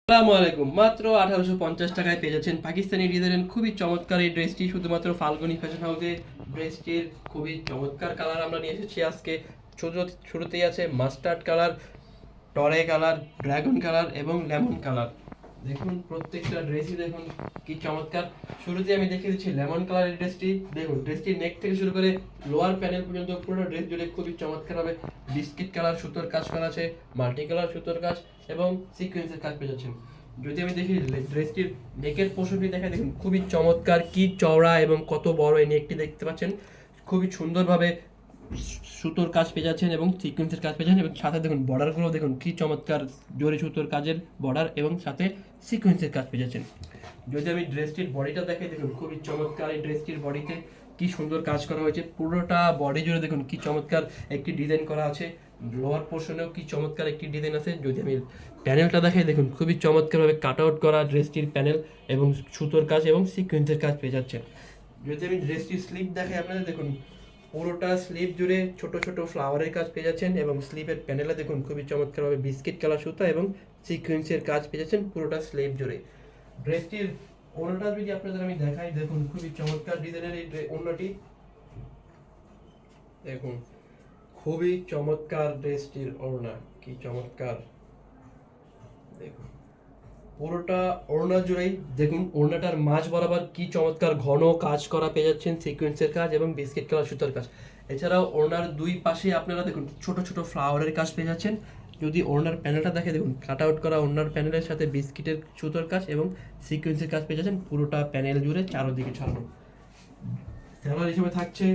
আসসালামু আলাইকুম। মাত্র 1850 টাকায় পেয়ে যাচ্ছেন পাকিস্তানি ডিজাইনের খুবই চমৎকার এই ড্রেসটি, শুধুমাত্র ফাল্গুনী ফ্যাশন হাউসে। ড্রেসটির খুবই চমৎকার কালার আমরা নিয়ে এসেছি আজকে। শুরুতেই আছে মাস্টার্ড কালার, টরে কালার, ড্রাগন কালার এবং লেমন কালার। দেখুন প্রত্যেকটা ড্রেসই দেখুন কি চমৎকার। শুরুতে আমি দেখিয়ে দিচ্ছি লেমন কালারের ড্রেসটি। দেখুন ড্রেসটির নেক থেকে শুরু করে লোয়ার প্যানেল পর্যন্ত পুরো ড্রেস জুড়ে খুবই চমৎকার হবে বিস্কিট কালার সুতোর কাজ করা আছে, মাল্টি কালার সুতোর কাজ এবং সিকোয়েন্সের কাজ পেয়ে যাচ্ছেন। যদি আমি দেখি ড্রেসটির নেকের পোর্শনটি দেখা, দেখুন খুবই চমৎকার, কি চওড়া এবং কত বড় এই নেকটি দেখতে পাচ্ছেন। খুবই সুন্দরভাবে সুতোর কাজ পেয়ে যাচ্ছেন এবং সিকোয়েন্সের কাজ পেয়ে যাচ্ছেন এবং সাথে দেখুন বর্ডারগুলো দেখুন কি চমৎকার, জরি সুতোর কাজের বর্ডার এবং সাথে সিকোয়েন্সের কাজ পেয়ে যাচ্ছেন। যদি আমি ড্রেসটির বডিটা দেখাই, দেখুন খুবই চমৎকার এই ড্রেসটির বডিতে কি সুন্দর কাজ করা হয়েছে। পুরোটা বডি জুড়ে দেখুন কি চমৎকার একটি ডিজাইন করা আছে, লোয়ার পোর্শনেও কি চমৎকার একটি ডিজাইন আছে। যদি আমি প্যানেলটা দেখাই, দেখুন খুবই চমৎকারভাবে কাট আউট করা ড্রেসটির প্যানেল এবং সুতোর কাজ এবং সিকোয়েন্সের কাজ পেয়ে যাচ্ছেন। যদি আমি ড্রেসটির স্লিপ দেখাই আপনাদের, দেখুন পুরোটা স্লিপ জুড়ে ছোট ছোট ফ্লাওয়ারের কাজ পেয়ে যাচ্ছেন এবং স্লিপের প্যানেলে দেখুন খুবই চমৎকারভাবে বিস্কিট কালার সুতা এবং সিকোয়েন্সের কাজ পেয়ে যাচ্ছেন পুরোটা স্লিপ জুড়ে। ড্রেসটির ওড়নাটা যদি আপনাদের আমি দেখাই, দেখুন খুবই চমৎকার ডিজাইনের এই ওড়নাটি। দেখুন খুবই চমৎকার ড্রেসটির ওড়না, কি চমৎকার। দেখুন পুরোটা ওড়না জুড়েই দেখুন ওড়নাটার মাঝ বরাবর কি চমৎকার ঘন কাজ করা পেয়ে যাচ্ছেন, সিকোয়েন্সের কাজ এবং বিস্কিট কালার সুতার কাজ। এছাড়াও ওড়নার দুই পাশে আপনারা দেখুন ছোট ছোট ফ্লাওয়ারের কাজ পেয়ে যাচ্ছেন। যদি ওড়নার প্যানেলটা দেখে, দেখুন কাট আউট করা ওড়নার প্যানেলের সাথে বিস্কিটের সুতোর কাজ এবং সিকোয়েন্সের কাজ পেয়ে যাচ্ছেন পুরোটা প্যানেল জুড়ে চারদিকে ছড়ানো। স্যালোয়ার হিসেবে থাকছে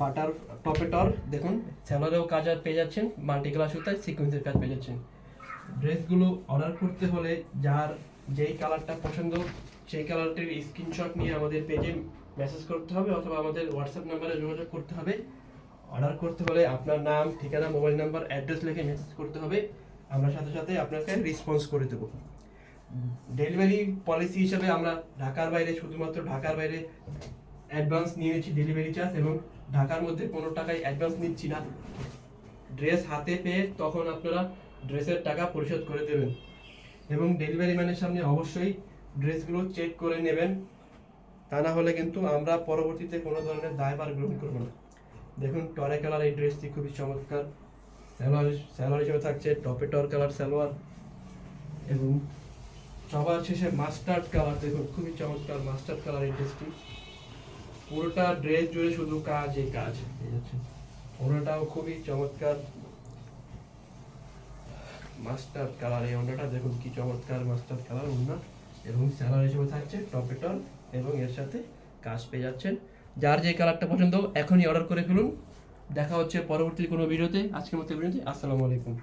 বাটার টপেটর, দেখুন স্যালোয়ারেও কাজ আর পেয়ে যাচ্ছেন, মাল্টি কালার সুতায় সিকোয়েন্সের কাজ পেয়ে যাচ্ছেন। ড্রেসগুলো অর্ডার করতে হলে যার যেই কালারটা পছন্দ সেই কালারটির স্ক্রিনশট নিয়ে আমাদের পেজে মেসেজ করতে হবে অথবা আমাদের হোয়াটসঅ্যাপ নাম্বারে যোগাযোগ করতে হবে। অর্ডার করতে হলে আপনার নাম, ঠিকানা, মোবাইল নাম্বার, অ্যাড্রেস লিখে মেসেজ করতে হবে, আমরা সাথে সাথে আপনাকে রেসপন্স করে দেবো। ডেলিভারি পলিসি হিসেবে আমরা ঢাকার বাইরে, শুধুমাত্র ঢাকার বাইরে অ্যাডভান্স নিয়ে নিচ্ছি ডেলিভারি চার্জ, এবং ঢাকার মধ্যে কোনো টাকাই অ্যাডভান্স নিচ্ছি না। ড্রেস হাতে পেয়ে তখন আপনারা ড্রেসের টাকা পরিশোধ করে দেবেন এবং ডেলিভারি ম্যানের সামনে অবশ্যই ড্রেসগুলো চেক করে নেবেন, তা না হলে কিন্তু আমরা পরবর্তীতে কোনো ধরনের দায়ভার গ্রহণ করব না। দেখুন টরে কালার এই ড্রেসটি খুবই চমৎকার। স্যালোয়ার হিসেবে থাকছে টপেটর কালার স্যালোয়ার এবং সবার শেষে মাস্টার্ড কালার, দেখুন খুবই চমৎকার মাস্টার্ড কালার এই ড্রেসটি। পুরোটা ড্রেস জুড়ে শুধু কাজ, এই কাজ পেয়ে যাচ্ছেন। ওড়নাটাও খুবই চমৎকার মাস্টার্ড কালার, এই ওড়নাটা দেখুন কি চমৎকার মাস্টার্ড কালার ওড়না এবং স্যালোয়ার হিসেবে থাকছে টপেটর এবং এর সাথে কাজ পেয়ে যাচ্ছেন। যার যে কালারটা পছন্দ এখনই অর্ডার করে ফেলুন। দেখা হচ্ছে পরবর্তী কোনো ভিডিওতে। আজকের মতো ভিডিওতে আসসালামু আলাইকুম।